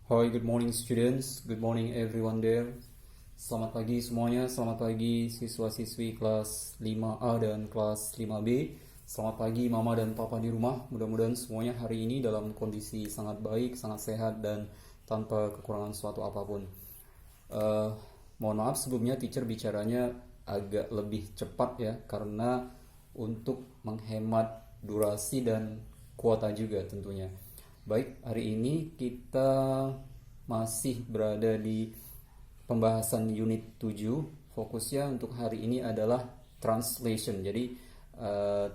Hi, good morning students. Good morning everyone there. Selamat pagi semuanya. Selamat pagi siswa-siswi kelas 5A dan kelas 5B. Selamat pagi mama dan papa di rumah. Mudah-mudahan semuanya hari ini dalam kondisi sangat baik, sangat sehat dan tanpa kekurangan suatu apapun. Eh, Mohon maaf sebelumnya teacher bicaranya agak lebih cepat ya karena untuk menghemat durasi dan kuota juga tentunya. Baik, hari ini kita masih berada di pembahasan unit 7. Fokusnya untuk hari ini adalah translation. Jadi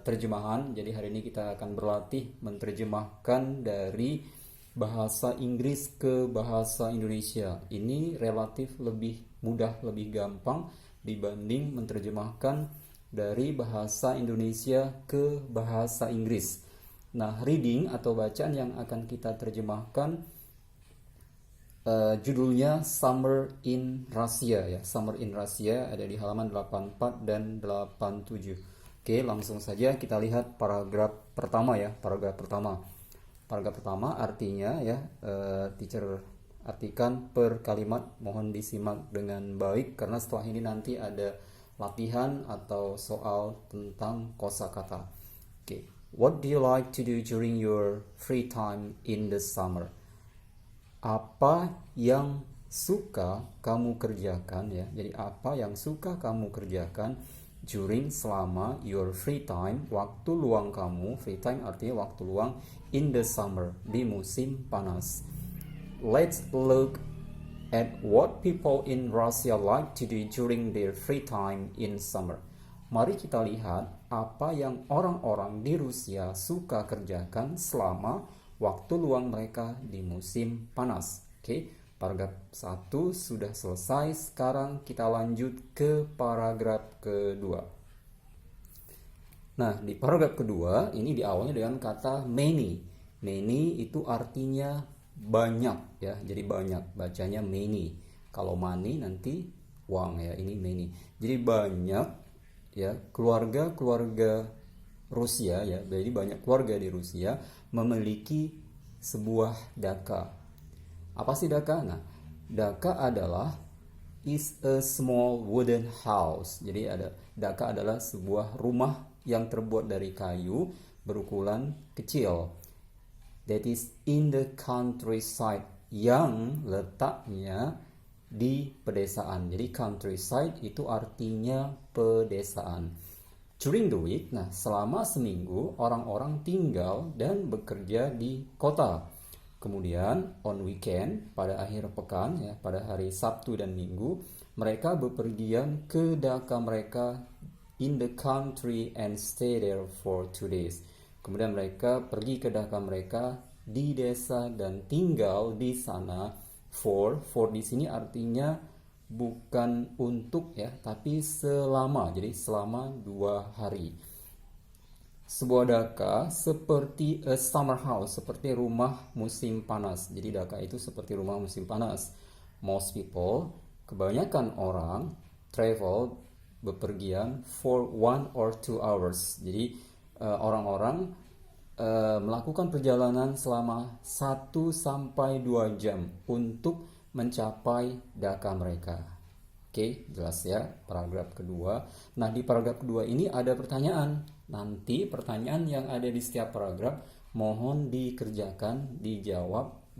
terjemahan. Jadi hari ini kita akan berlatih menerjemahkan dari bahasa Inggris ke bahasa Indonesia. Ini relatif lebih mudah, lebih gampang dibanding menerjemahkan dari bahasa Indonesia ke bahasa Inggris. Nah, reading atau bacaan yang akan kita terjemahkan judulnya Summer in Russia ya. Summer in Russia ada di halaman 84 dan 87. Oke, langsung saja kita lihat paragraf pertama ya. Paragraf pertama artinya ya, teacher artikan per kalimat, mohon disimak dengan baik karena setelah ini nanti ada latihan atau soal tentang kosakata. Oke, what do you like to do during your free time in the summer? Apa yang suka kamu kerjakan ya. Jadi apa yang suka kamu kerjakan during, selama, your free time, waktu luang kamu. Free time artinya waktu luang in the summer, di musim panas. Let's look at what people in Russia like to do during their free time in summer. Mari kita lihat apa yang orang-orang di Rusia suka kerjakan selama waktu luang mereka di musim panas. Oke, paragraf 1 sudah selesai. Sekarang kita lanjut ke paragraf kedua. Nah, di paragraf kedua ini diawali dengan kata many. Many itu artinya banyak ya. Jadi banyak, bacanya many. Kalau money nanti uang ya, ini many. Jadi banyak ya, keluarga Rusia ya. Jadi banyak keluarga di Rusia memiliki sebuah daka. Apa sih daka? Nah, daka adalah is a small wooden house. Jadi daka adalah sebuah rumah yang terbuat dari kayu berukuran kecil. That is in the countryside, yang letaknya di pedesaan. Jadi countryside itu artinya pedesaan. During the week, nah selama seminggu orang-orang tinggal dan bekerja di kota. Kemudian on weekend, pada akhir pekan ya, pada hari Sabtu dan Minggu, mereka bepergian ke daka mereka in the country and stay there for 2 days. Kemudian mereka pergi ke daka mereka di desa dan tinggal di sana for di sini artinya bukan untuk ya, tapi selama. Jadi selama 2 hari. Sebuah daka seperti a summer house, seperti rumah musim panas. Jadi daka itu seperti rumah musim panas. Most people, kebanyakan orang, travel, bepergian for 1 or 2 hours. Jadi orang-orang melakukan perjalanan selama 1 sampai 2 jam untuk mencapai daka mereka. Oke, jelas ya paragraf kedua. Nah, di paragraf kedua ini ada pertanyaan. Nanti pertanyaan yang ada di setiap paragraf mohon dikerjakan, dijawab,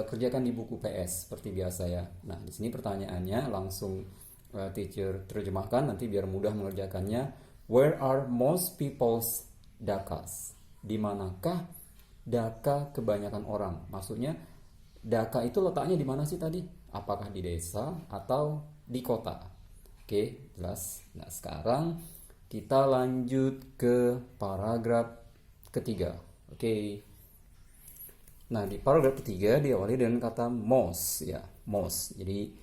kerjakan di buku PS seperti biasa ya. Nah, di sini pertanyaannya langsung teacher terjemahkan nanti biar mudah mengerjakannya. Where are most people's dakas? Di manakah daka kebanyakan orang? Maksudnya daka itu letaknya di mana sih tadi? Apakah di desa atau di kota? Oke, jelas. Nah, sekarang kita lanjut ke paragraf ketiga. Oke. Nah, di paragraf ketiga diawali dengan kata most ya, most. Jadi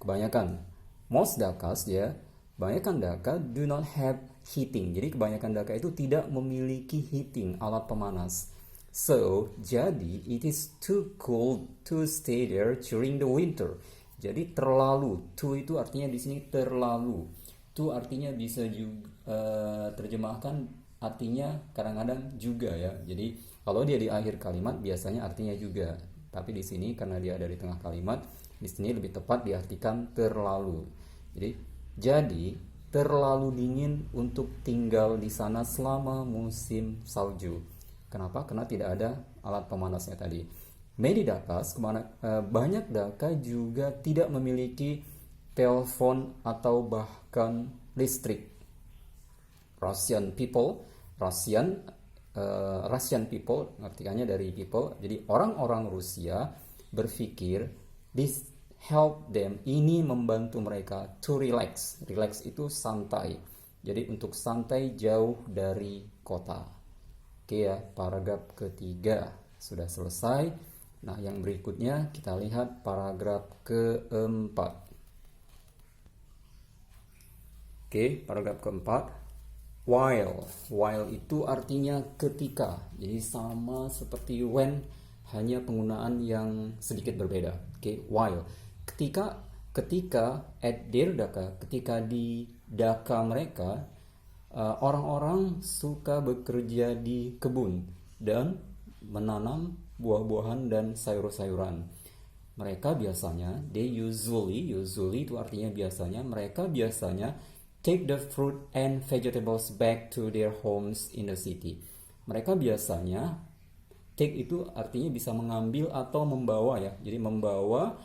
kebanyakan. Most dakas ya, kebanyakan daka do not have heating. Jadi kebanyakan daka itu tidak memiliki heating, alat pemanas. So, jadi it is too cold to stay there during the winter. Jadi terlalu, too itu artinya di sini terlalu. Too artinya bisa juga terjemahkan artinya kadang-kadang juga ya. Jadi kalau dia di akhir kalimat biasanya artinya juga. Tapi di sini karena dia ada di tengah kalimat, di sini lebih tepat diartikan terlalu. Jadi terlalu dingin untuk tinggal di sana selama musim salju. Kenapa? Karena tidak ada alat pemanasnya tadi. Many Dakas, banyak Daka juga tidak memiliki telepon atau bahkan listrik. Russian people, Russian people, artinya dari people. Jadi orang-orang Rusia berpikir this help them, ini membantu mereka to relax. Relax itu santai. Jadi untuk santai jauh dari kota. Oke ya, paragraf ketiga sudah selesai. Nah, yang berikutnya kita lihat paragraf keempat. Oke, paragraf keempat. While itu artinya ketika. Jadi sama seperti when, hanya penggunaan yang sedikit berbeda. Oke, while. Ketika at their Dhaka, ketika di Dhaka mereka, orang-orang suka bekerja di kebun dan menanam buah-buahan dan sayur-sayuran. Mereka biasanya, they usually itu artinya biasanya, mereka biasanya take the fruit and vegetables back to their homes in the city. Mereka biasanya, take itu artinya bisa mengambil atau membawa ya. Jadi membawa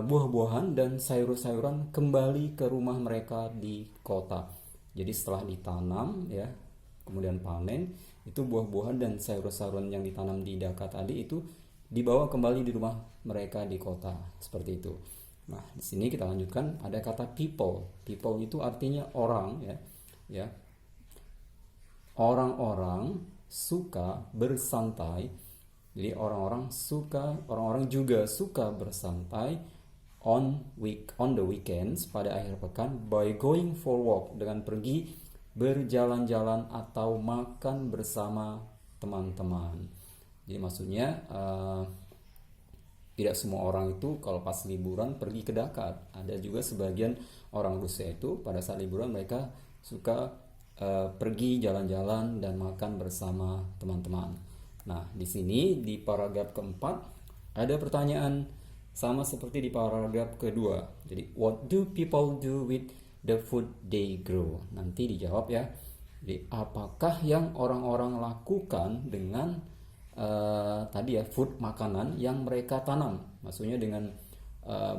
buah-buahan dan sayur-sayuran kembali ke rumah mereka di kota. Jadi setelah ditanam ya, kemudian panen, itu buah-buahan dan sayur-sayuran yang ditanam di Dhaka tadi itu dibawa kembali di rumah mereka di kota, seperti itu. Nah, di sini kita lanjutkan, ada kata people. People itu artinya orang ya. Orang-orang suka bersantai. Jadi orang-orang juga suka bersantai on the weekends, pada akhir pekan, by going for walk, dengan pergi berjalan-jalan atau makan bersama teman-teman. Jadi maksudnya tidak semua orang itu kalau pas liburan pergi ke Dhaka. Ada juga sebagian orang Rusia itu pada saat liburan mereka suka pergi jalan-jalan dan makan bersama teman-teman. Nah, di sini di paragraf keempat ada pertanyaan sama seperti di paragraf kedua. Jadi, what do people do with the food they grow? Nanti dijawab ya. Jadi, apakah yang orang-orang lakukan dengan tadi ya, food, makanan yang mereka tanam? Maksudnya dengan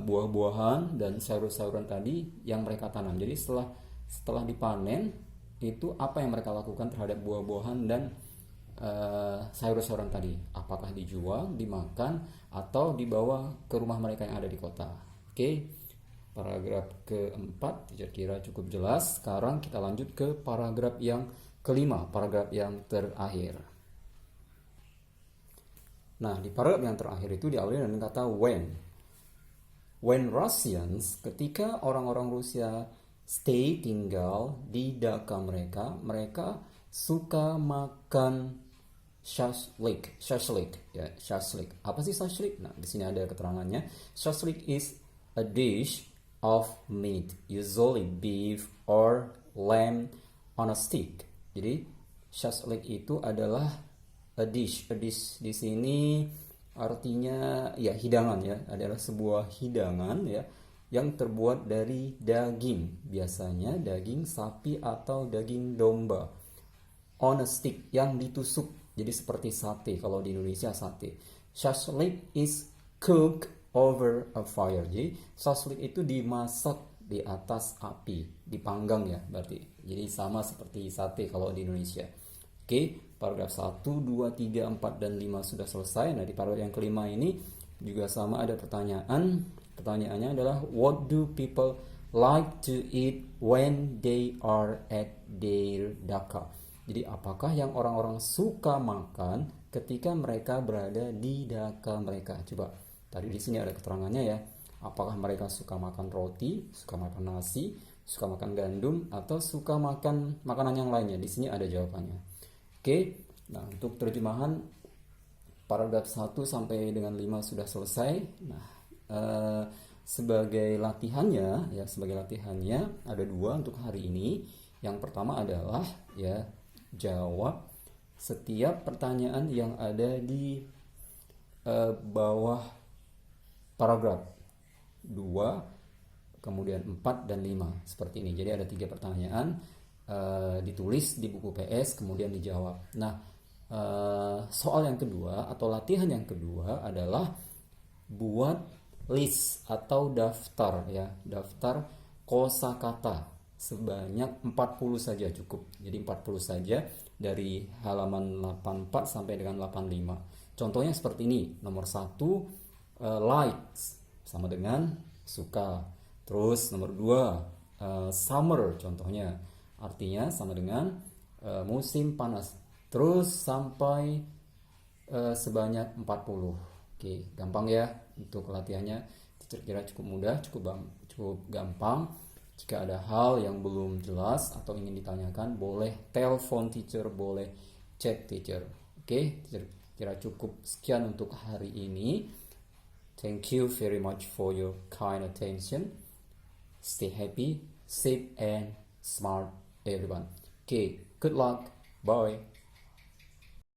buah-buahan dan sayur-sayuran tadi yang mereka tanam. Jadi setelah dipanen, itu apa yang mereka lakukan terhadap buah-buahan dan sayur-sayuran tadi? Apakah dijual, dimakan, atau dibawa ke rumah mereka yang ada di kota? Oke, paragraf keempat saya kira cukup jelas. Sekarang kita lanjut ke paragraf yang kelima, paragraf yang terakhir. Nah, di paragraf yang terakhir itu diawali dengan kata when Russians, ketika orang-orang Rusia stay, tinggal di Dhaka mereka suka makan shashlik. Apa sih shashlik? Nah, di sini ada keterangannya. Shashlik is a dish of meat, usually beef or lamb on a stick. Jadi shashlik itu adalah a dish di sini artinya ya hidangan ya, adalah sebuah hidangan ya yang terbuat dari daging, biasanya daging sapi atau daging domba, on a stick, yang ditusuk, jadi seperti sate kalau di Indonesia sate. Shashlik is cooked over a fire. Jadi shashlik itu dimasak di atas api, dipanggang ya berarti. Jadi sama seperti sate kalau di Indonesia. Oke, paragraf 1, 2, 3, 4, dan 5 sudah selesai. Nah, di paragraf yang kelima ini juga sama, ada pertanyaan. Pertanyaannya adalah, what do people like to eat when they are at their Dhaka? Jadi apakah yang orang-orang suka makan ketika mereka berada di Dhaka mereka? Coba, tadi di sini ada keterangannya ya. Apakah mereka suka makan roti, suka makan nasi, suka makan gandum, atau suka makan makanan yang lainnya? Di sini ada jawabannya. Oke, nah untuk terjemahan paragraf 1 sampai dengan 5 sudah selesai. Nah, sebagai latihannya ada 2 untuk hari ini. Yang pertama adalah ya jawab setiap pertanyaan yang ada di bawah paragraf 2, kemudian 4 dan 5 seperti ini. Jadi ada 3 pertanyaan ditulis di buku PS kemudian dijawab. Nah, soal yang kedua atau latihan yang kedua adalah buat list atau daftar ya, daftar kosakata sebanyak 40 saja cukup. Jadi 40 saja dari halaman 84 sampai dengan 85. Contohnya seperti ini. Nomor 1, likes sama dengan suka. Terus nomor 2, summer contohnya. Artinya sama dengan musim panas. Terus sampai sebanyak 40. Oke, gampang ya untuk latihannya. Kira-kira cukup mudah, cukup gampang. Jika ada hal yang belum jelas atau ingin ditanyakan, boleh telepon teacher, boleh chat teacher. Oke, kira cukup sekian untuk hari ini. Thank you very much for your kind attention. Stay happy, safe and smart everyone. Okay, good luck. Bye.